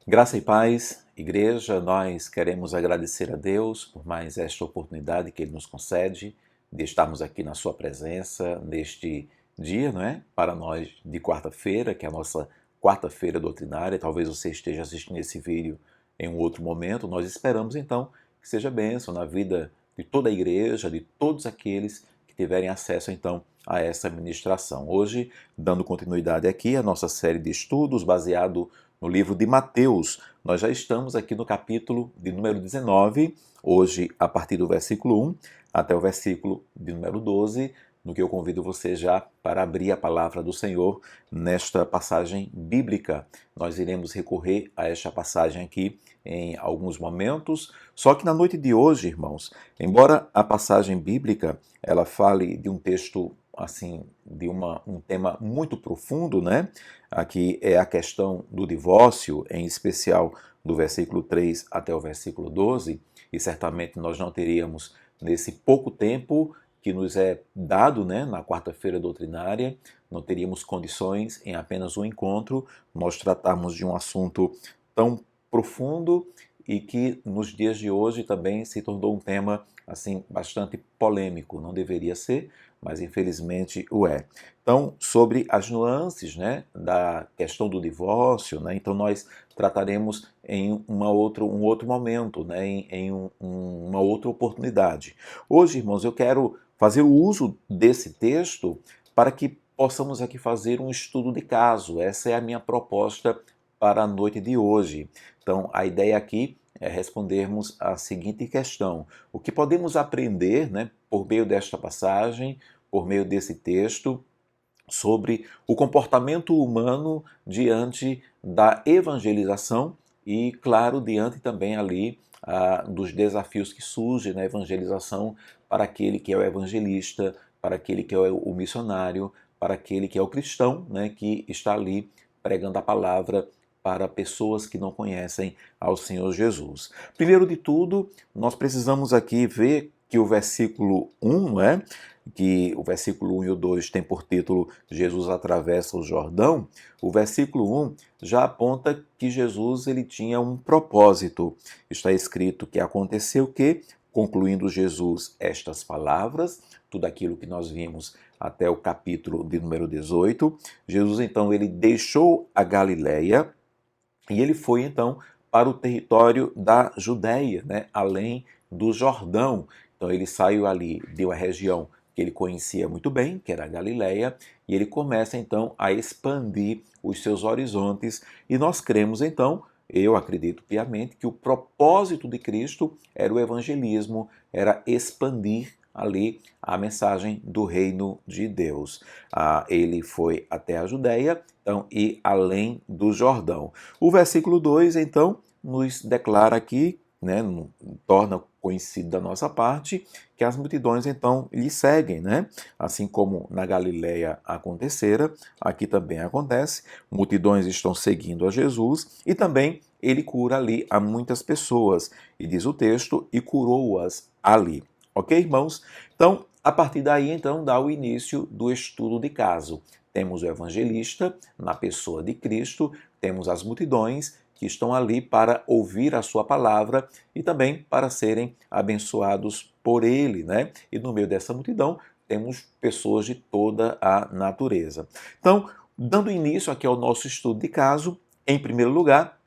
Graça e paz, igreja, nós queremos agradecer a Deus por mais esta oportunidade que Ele nos concede de estarmos aqui na Sua presença neste dia, não é? Para nós de quarta-feira, que é a nossa quarta-feira doutrinária. Talvez você esteja assistindo esse vídeo em um outro momento. Nós esperamos então que seja bênção na vida de toda a igreja, de todos aqueles que tiverem acesso então a essa ministração. Hoje, dando continuidade aqui à nossa série de estudos baseado no livro de Mateus. Nós já estamos aqui no capítulo de número 19, hoje a partir do versículo 1 até o versículo de número 12, no que eu convido você já para abrir a palavra do Senhor nesta passagem bíblica. Nós iremos recorrer a esta passagem aqui em alguns momentos, só que na noite de hoje, irmãos, embora a passagem bíblica ela fale de um texto assim, de um tema muito profundo, né? Aqui é a questão do divórcio, em especial do versículo 3 até o versículo 12, e certamente nós não teríamos, nesse pouco tempo que nos é dado, né, na quarta-feira doutrinária, não teríamos condições, em apenas um encontro, nós tratarmos de um assunto tão profundo e que nos dias de hoje também se tornou um tema assim bastante polêmico. Não deveria ser, mas infelizmente o é. Então, sobre as nuances, né, da questão do divórcio, né, então nós trataremos em um outro momento, né, uma outra oportunidade. Hoje, irmãos, eu quero fazer o uso desse texto para que possamos aqui fazer um estudo de caso. Essa é a minha proposta para a noite de hoje. Então, a ideia aqui é respondermos a seguinte questão: o que podemos aprender, né, por meio desta passagem, por meio desse texto, sobre o comportamento humano diante da evangelização e, claro, diante também ali dos desafios que surgem na evangelização para aquele que é o evangelista, para aquele que é o missionário, para aquele que é o cristão, né, que está ali pregando a palavra para pessoas que não conhecem ao Senhor Jesus. Primeiro de tudo, nós precisamos aqui ver que o versículo 1, né, que o versículo 1 e o 2 tem por título Jesus atravessa o Jordão, o versículo 1 já aponta que Jesus ele tinha um propósito. Está escrito que aconteceu que, concluindo Jesus estas palavras, tudo aquilo que nós vimos até o capítulo de número 18, Jesus então ele deixou a Galileia e ele foi então para o território da Judéia, né, além do Jordão. Então ele saiu ali de uma região que ele conhecia muito bem, que era a Galileia, e ele começa então a expandir os seus horizontes. E nós cremos então, eu acredito piamente, que o propósito de Cristo era o evangelismo, era expandir ali a mensagem do reino de Deus. Ele foi até a Judéia, então, e além do Jordão. O versículo 2, então, nos declara aqui, né, torna conhecido da nossa parte, que as multidões, então, lhe seguem, né? Assim como na Galileia acontecera, aqui também acontece, multidões estão seguindo a Jesus, e também ele cura ali a muitas pessoas, e diz o texto, e curou-as ali. Ok, irmãos? Então, a partir daí, então, dá o início do estudo de caso. Temos o evangelista, na pessoa de Cristo, temos as multidões que estão ali para ouvir a sua palavra e também para serem abençoados por ele, né? E no meio dessa multidão, temos pessoas de toda a natureza. Então, dando início aqui ao nosso estudo de caso, em primeiro lugar,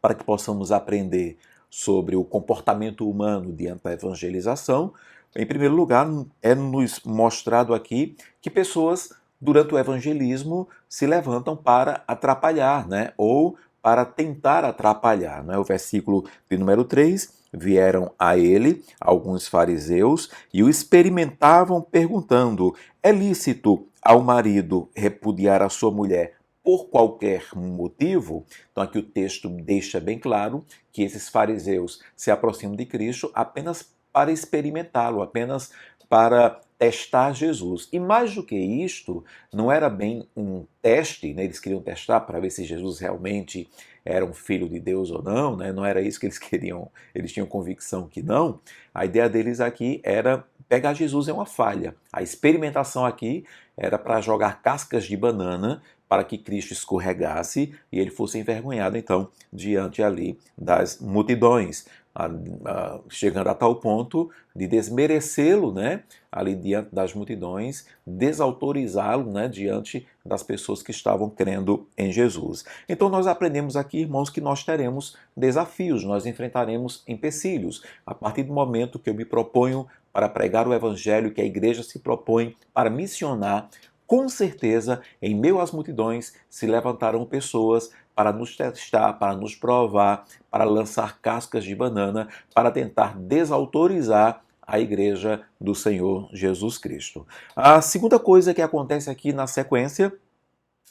para que possamos aprender sobre o comportamento humano diante da evangelização, em primeiro lugar, é nos mostrado aqui que pessoas, durante o evangelismo, se levantam para atrapalhar, né? Ou para tentar atrapalhar. Né? O versículo de número 3, vieram a ele alguns fariseus e o experimentavam perguntando, é lícito ao marido repudiar a sua mulher por qualquer motivo? Então aqui o texto deixa bem claro que esses fariseus se aproximam de Cristo apenas para experimentá-lo, apenas para testar Jesus. E mais do que isto, não era bem um teste, né? Eles queriam testar para ver se Jesus realmente era um filho de Deus ou não, né? Não era isso que eles queriam, eles tinham convicção que não. A ideia deles aqui era pegar Jesus em uma falha. A experimentação aqui era para jogar cascas de banana para que Cristo escorregasse e ele fosse envergonhado, então, diante ali das multidões, chegando a tal ponto de desmerecê-lo, né, ali diante das multidões, desautorizá-lo, né, diante das pessoas que estavam crendo em Jesus. Então nós aprendemos aqui, irmãos, que nós teremos desafios, nós enfrentaremos empecilhos. A partir do momento que eu me proponho para pregar o evangelho, que a igreja se propõe para missionar, com certeza, em meio às multidões, se levantarão pessoas para nos testar, para nos provar, para lançar cascas de banana, para tentar desautorizar a igreja do Senhor Jesus Cristo. A segunda coisa que acontece aqui na sequência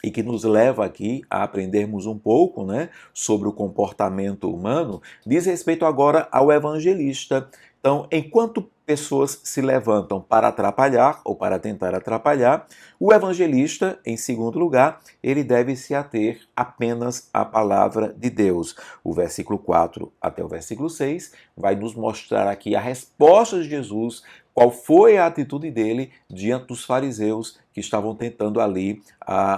e que nos leva aqui a aprendermos um pouco, né, sobre o comportamento humano, diz respeito agora ao evangelista. Então, enquanto pessoas se levantam para atrapalhar ou para tentar atrapalhar, o evangelista, em segundo lugar, ele deve se ater apenas à palavra de Deus. O versículo 4 até o versículo 6 vai nos mostrar aqui a resposta de Jesus, qual foi a atitude dele diante dos fariseus que estavam tentando ali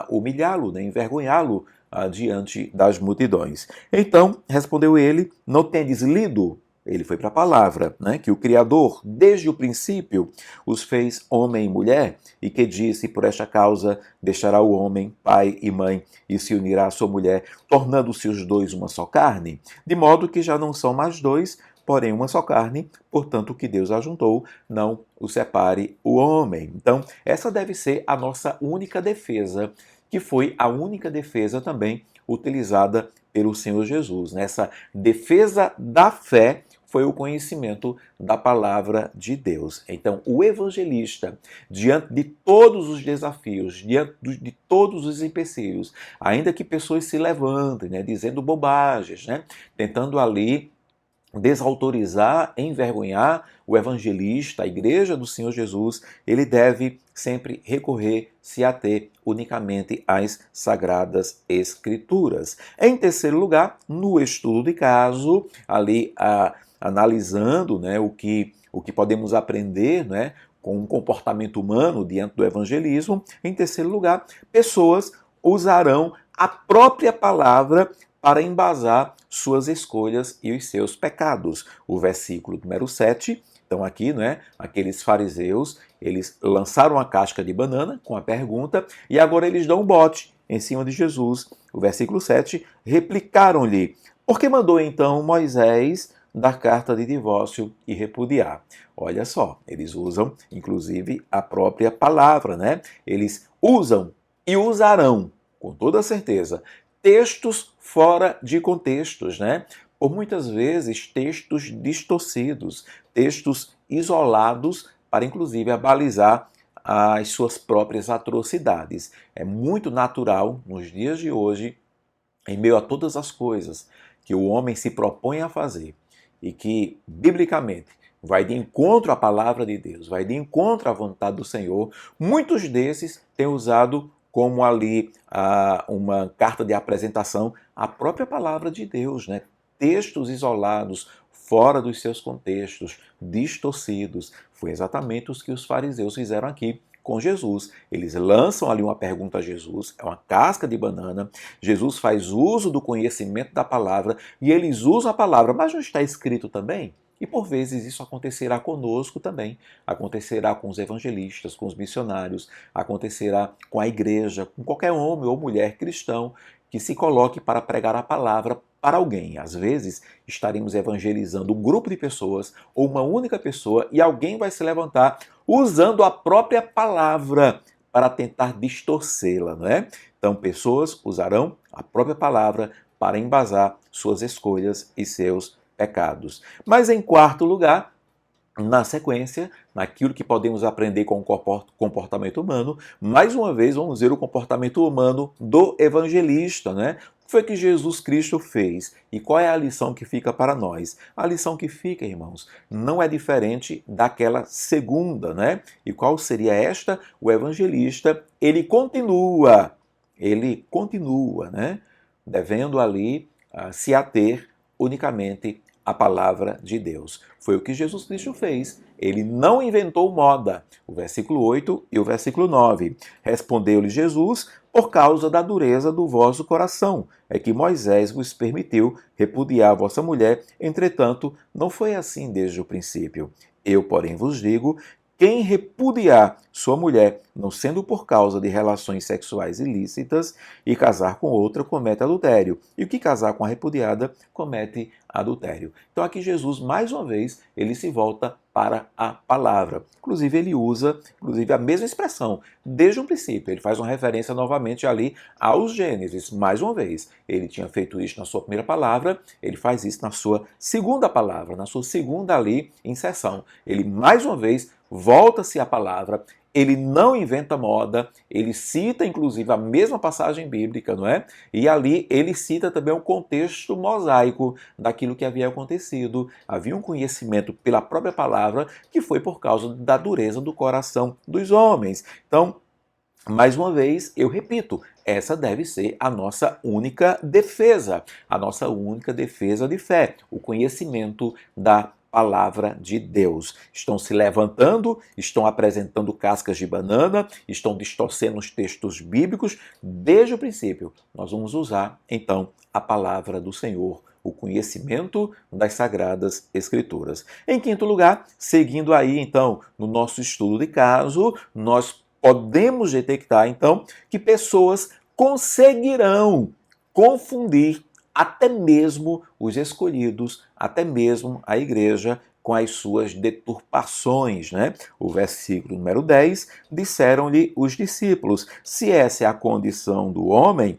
humilhá-lo, né, envergonhá-lo diante das multidões. Então, respondeu ele, não tendes lido? Ele foi para a palavra, né, que o Criador, desde o princípio, os fez homem e mulher, e que disse, por esta causa, deixará o homem, pai e mãe, e se unirá à sua mulher, tornando-se os dois uma só carne, de modo que já não são mais dois, porém uma só carne, portanto o que Deus ajuntou, não o separe o homem. Então, essa deve ser a nossa única defesa, que foi a única defesa também utilizada pelo Senhor Jesus. Nessa defesa da fé foi o conhecimento da palavra de Deus. Então, o evangelista, diante de todos os desafios, diante de todos os empecilhos, ainda que pessoas se levantem, né, dizendo bobagens, né, tentando ali desautorizar, envergonhar o evangelista, a igreja do Senhor Jesus, ele deve sempre recorrer, se ater unicamente às Sagradas Escrituras. Em terceiro lugar, no estudo de caso, ali analisando, né, o que podemos aprender, né, com o comportamento humano diante do evangelismo. Em terceiro lugar, pessoas usarão a própria palavra para embasar suas escolhas e os seus pecados. O versículo número 7, então aqui, né, aqueles fariseus, eles lançaram a casca de banana com a pergunta e agora eles dão um bote em cima de Jesus. O versículo 7, replicaram-lhe, por que mandou então Moisés dar carta de divórcio e repudiar? Olha só, eles usam, inclusive, a própria palavra, né? Eles usam e usarão, com toda certeza, textos fora de contextos, né? Por muitas vezes textos distorcidos, textos isolados para inclusive abalizar as suas próprias atrocidades. É muito natural nos dias de hoje, em meio a todas as coisas que o homem se propõe a fazer e que biblicamente vai de encontro à palavra de Deus, vai de encontro à vontade do Senhor, muitos desses têm usado como ali uma carta de apresentação a própria palavra de Deus, né? Textos isolados, fora dos seus contextos, distorcidos. Foi exatamente os que os fariseus fizeram aqui com Jesus. Eles lançam ali uma pergunta a Jesus, é uma casca de banana. Jesus faz uso do conhecimento da palavra e eles usam a palavra, mas não está escrito também? E por vezes isso acontecerá conosco também, acontecerá com os evangelistas, com os missionários, acontecerá com a igreja, com qualquer homem ou mulher cristão que se coloque para pregar a palavra para alguém. Às vezes estaremos evangelizando um grupo de pessoas ou uma única pessoa e alguém vai se levantar usando a própria palavra para tentar distorcê-la, não é? Então pessoas usarão a própria palavra para embasar suas escolhas e seus pecados. Mas em quarto lugar, na sequência, naquilo que podemos aprender com o comportamento humano, mais uma vez vamos ver o comportamento humano do evangelista, né? O que foi que Jesus Cristo fez? E qual é a lição que fica para nós? A lição que fica, irmãos, não é diferente daquela segunda, né? E qual seria esta? O evangelista, ele continua, né? Devendo ali se ater unicamente a palavra de Deus. Foi o que Jesus Cristo fez. Ele não inventou moda. O versículo 8 e o versículo 9. Respondeu-lhe Jesus: por causa da dureza do vosso coração, é que Moisés vos permitiu repudiar a vossa mulher, entretanto, não foi assim desde o princípio. Eu, porém, vos digo: quem repudiar sua mulher, não sendo por causa de relações sexuais ilícitas, e casar com outra, comete adultério. E o que casar com a repudiada, comete adultério. Então aqui mais uma vez, ele se volta para a palavra. Inclusive, ele usa a mesma expressão, desde o princípio. Ele faz uma referência novamente ali aos Gênesis. Mais uma vez, ele tinha feito isso na sua primeira palavra, ele faz isso na sua segunda palavra, na sua segunda ali inserção. Ele, mais uma vez, volta-se à palavra, ele não inventa moda, ele cita inclusive a mesma passagem bíblica, não é? E ali ele cita também o contexto mosaico daquilo que havia acontecido. Havia um conhecimento pela própria palavra que foi por causa da dureza do coração dos homens. Então, mais uma vez, eu repito, essa deve ser a nossa única defesa de fé, o conhecimento da palavra de Deus. Estão se levantando, estão apresentando cascas de banana, estão distorcendo os textos bíblicos. Desde o princípio, nós vamos usar, então, a palavra do Senhor, o conhecimento das Sagradas Escrituras. Em quinto lugar, seguindo aí, então, no nosso estudo de caso, nós podemos detectar, então, que pessoas conseguirão confundir até mesmo os escolhidos, até mesmo a igreja, com as suas deturpações, né? O versículo número 10, disseram-lhe os discípulos: se essa é a condição do homem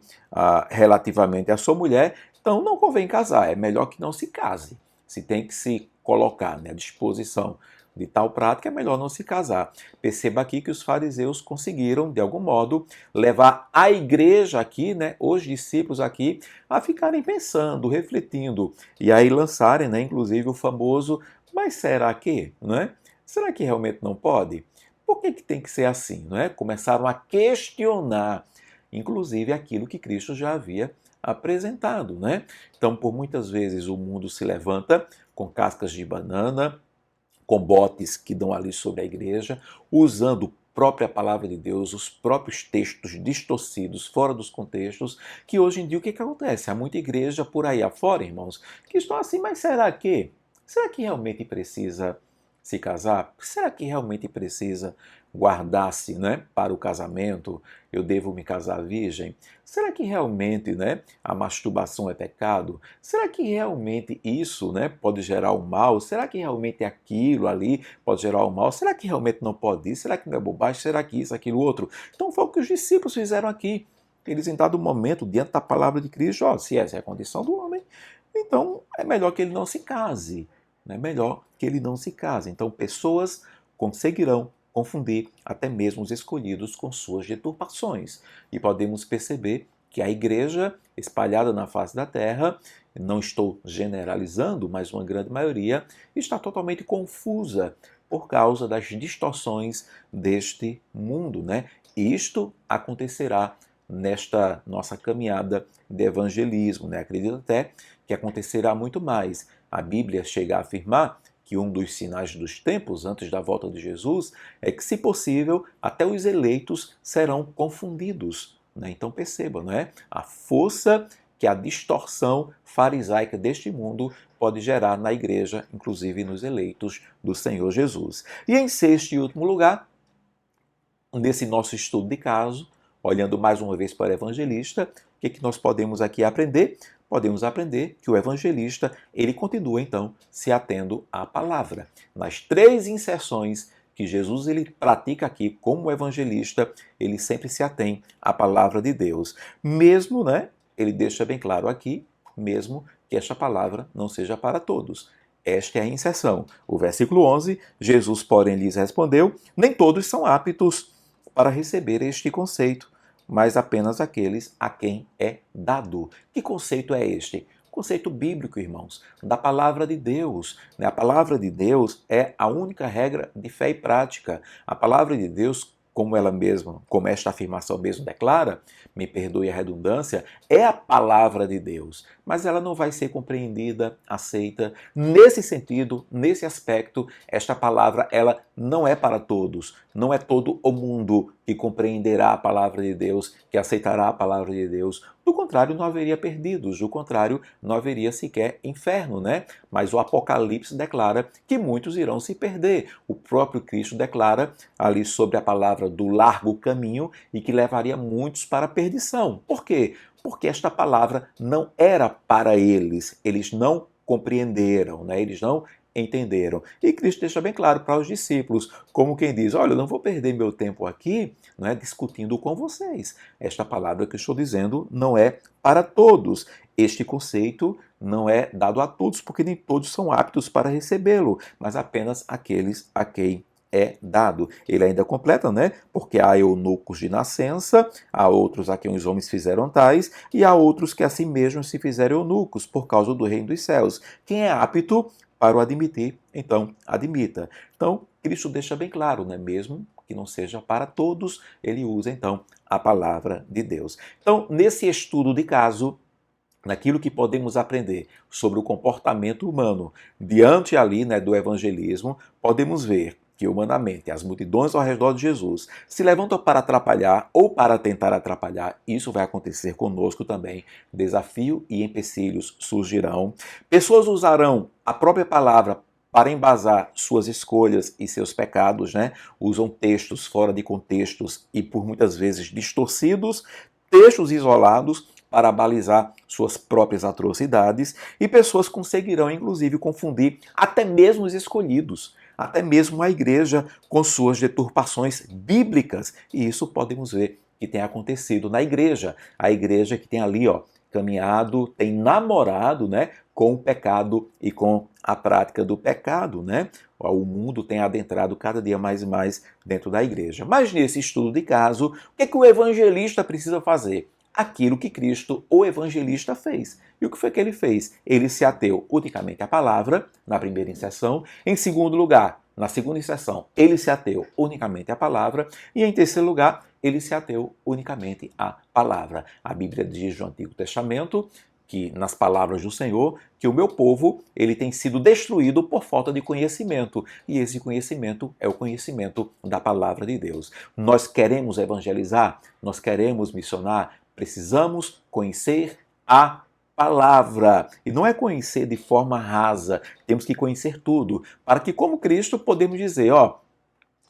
relativamente à sua mulher, então não convém casar, é melhor que não se case. Se tem que se colocar, né, à disposição de tal prática, é melhor não se casar. Perceba aqui que os fariseus conseguiram, de algum modo, levar a igreja aqui, né, os discípulos aqui, a ficarem pensando, refletindo, e aí lançarem, né, inclusive o famoso: mas será que, não é? Será que realmente não pode? Por que tem que ser assim, não é? Começaram a questionar, inclusive, aquilo que Cristo já havia apresentado, né? Então, por muitas vezes o mundo se levanta com cascas de banana, com botes que dão ali sobre a igreja, usando a própria palavra de Deus, os próprios textos distorcidos, fora dos contextos, que hoje em dia o que acontece? Há muita igreja por aí afora, irmãos, que estão assim: mas será que? Será que realmente precisa se casar? Será que realmente precisa guardar-se, né, para o casamento? Eu devo me casar virgem? Será que realmente, né, a masturbação é pecado? Será que realmente isso, né, pode gerar o mal? Será que realmente aquilo ali pode gerar o mal? Será que realmente não pode ir? Será que não é bobagem? Será que isso, aquilo, outro? Então foi o que os discípulos fizeram aqui. Eles, em dado momento, diante da palavra de Cristo, se essa é a condição do homem, então é melhor que ele não se case. É melhor que ele não se case. Então, pessoas conseguirão confundir até mesmo os escolhidos com suas deturpações. E podemos perceber que a igreja espalhada na face da terra, não estou generalizando, mas uma grande maioria, está totalmente confusa por causa das distorções deste mundo, né? Isto acontecerá nesta nossa caminhada de evangelismo, né? Acredito até que acontecerá muito mais. A Bíblia chega a afirmar que um dos sinais dos tempos, antes da volta de Jesus, é que, se possível, até os eleitos serão confundidos, né? Então perceba, não é? A força que a distorção farisaica deste mundo pode gerar na igreja, inclusive nos eleitos do Senhor Jesus. E em sexto e último lugar, nesse nosso estudo de caso, olhando mais uma vez para o evangelista, o que nós podemos aqui aprender? Podemos aprender que o evangelista, ele continua então se atendo à palavra. Nas três inserções que Jesus ele pratica aqui como evangelista, ele sempre se atém à palavra de Deus. Mesmo, né, ele deixa bem claro aqui, mesmo que esta palavra não seja para todos. Esta é a inserção. O versículo 11, Jesus, porém, lhes respondeu: nem todos são aptos para receber este conceito, mas apenas aqueles a quem é dado. Que conceito é este? Conceito bíblico, irmãos, da palavra de Deus. A palavra de Deus é a única regra de fé e prática. A palavra de Deus como esta afirmação mesmo declara, me perdoe a redundância, é a palavra de Deus, mas ela não vai ser compreendida, aceita. Nesse sentido, nesse aspecto, esta palavra ela não é para todos, não é todo o mundo que compreenderá a palavra de Deus, que aceitará a palavra de Deus. Do contrário, não haveria perdidos, do contrário, não haveria sequer inferno, né? Mas o Apocalipse declara que muitos irão se perder. O próprio Cristo declara ali sobre a palavra do largo caminho e que levaria muitos para a perdição. Por quê? Porque esta palavra não era para eles, eles não compreenderam, né? Eles não entenderam. E Cristo deixa bem claro para os discípulos, como quem diz, olha, eu não vou perder meu tempo aqui, né, discutindo com vocês. Esta palavra que eu estou dizendo não é para todos. Este conceito não é dado a todos, porque nem todos são aptos para recebê-lo, mas apenas aqueles a quem é dado. Ele ainda completa, né? Porque há eunucos de nascença, há outros a quem os homens fizeram tais, e há outros que a si mesmos se fizeram eunucos, por causa do reino dos céus. Quem é apto para o admitir, então admita. Então, Cristo deixa bem claro, né? Mesmo que não seja para todos, ele usa então a palavra de Deus. Então, nesse estudo de caso, naquilo que podemos aprender sobre o comportamento humano diante ali, né, do evangelismo, podemos ver que humanamente as multidões ao redor de Jesus se levantam para atrapalhar ou para tentar atrapalhar. Isso vai acontecer conosco também. Desafio e empecilhos surgirão. Pessoas usarão a própria palavra para embasar suas escolhas e seus pecados, né? Usam textos fora de contextos e por muitas vezes distorcidos, textos isolados para balizar suas próprias atrocidades, e pessoas conseguirão inclusive confundir até mesmo os escolhidos, até mesmo a igreja com suas deturpações bíblicas. E isso podemos ver que tem acontecido na igreja. A igreja que tem ali, caminhado, tem namorado, né, com o pecado e com a prática do pecado, né? O mundo tem adentrado cada dia mais e mais dentro da igreja. Mas nesse estudo de caso, o que o evangelista precisa fazer? Aquilo que Cristo, o evangelista, fez. E o que foi que ele fez? Ele se ateu unicamente à palavra, na primeira inserção. Em segundo lugar, na segunda inserção, ele se ateu unicamente à palavra. E em terceiro lugar, ele se ateu unicamente à palavra. A Bíblia diz no Antigo Testamento, que nas palavras do Senhor, que o meu povo ele tem sido destruído por falta de conhecimento. E esse conhecimento é o conhecimento da palavra de Deus. Nós queremos evangelizar, nós queremos missionar, precisamos conhecer a palavra. E não é conhecer de forma rasa, temos que conhecer tudo, para que, como Cristo, podemos dizer,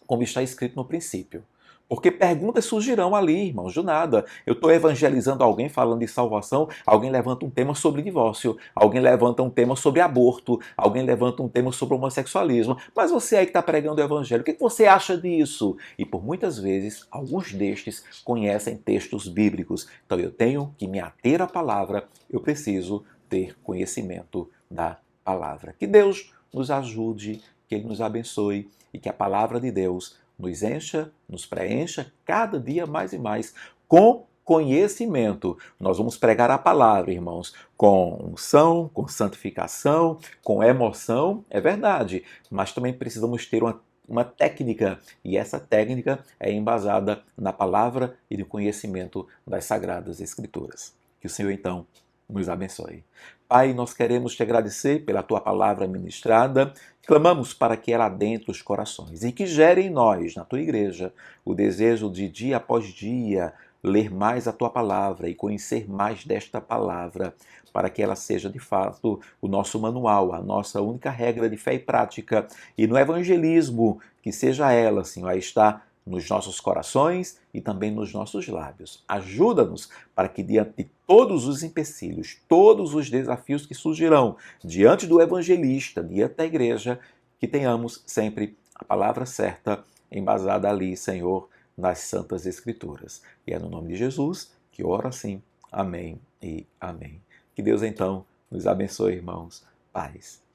como está escrito no princípio. Porque perguntas surgirão ali, irmãos, do nada. Eu estou evangelizando alguém falando de salvação, alguém levanta um tema sobre divórcio, alguém levanta um tema sobre aborto, alguém levanta um tema sobre homossexualismo. Mas você aí que está pregando o evangelho, o que você acha disso? E por muitas vezes, alguns destes conhecem textos bíblicos. Então eu tenho que me ater à palavra, eu preciso ter conhecimento da palavra. Que Deus nos ajude, que Ele nos abençoe e que a palavra de Deus nos encha, nos preencha cada dia mais e mais com conhecimento. Nós vamos pregar a palavra, irmãos, com unção, com santificação, com emoção, é verdade, mas também precisamos ter uma técnica, e essa técnica é embasada na palavra e no conhecimento das Sagradas Escrituras. Que o Senhor, então, nos abençoe. Pai, nós queremos te agradecer pela tua palavra ministrada. Clamamos para que ela adentre os corações e que gere em nós, na tua igreja, o desejo de dia após dia ler mais a tua palavra e conhecer mais desta palavra, para que ela seja de fato o nosso manual, a nossa única regra de fé e prática. E no evangelismo, que seja ela, Senhor, a estar nos nossos corações e também nos nossos lábios. Ajuda-nos para que, diante de todos os empecilhos, todos os desafios que surgirão diante do evangelista, diante da igreja, que tenhamos sempre a palavra certa, embasada ali, Senhor, nas Santas Escrituras. E é no nome de Jesus que oro assim. Amém e amém. Que Deus, então, nos abençoe, irmãos. Paz.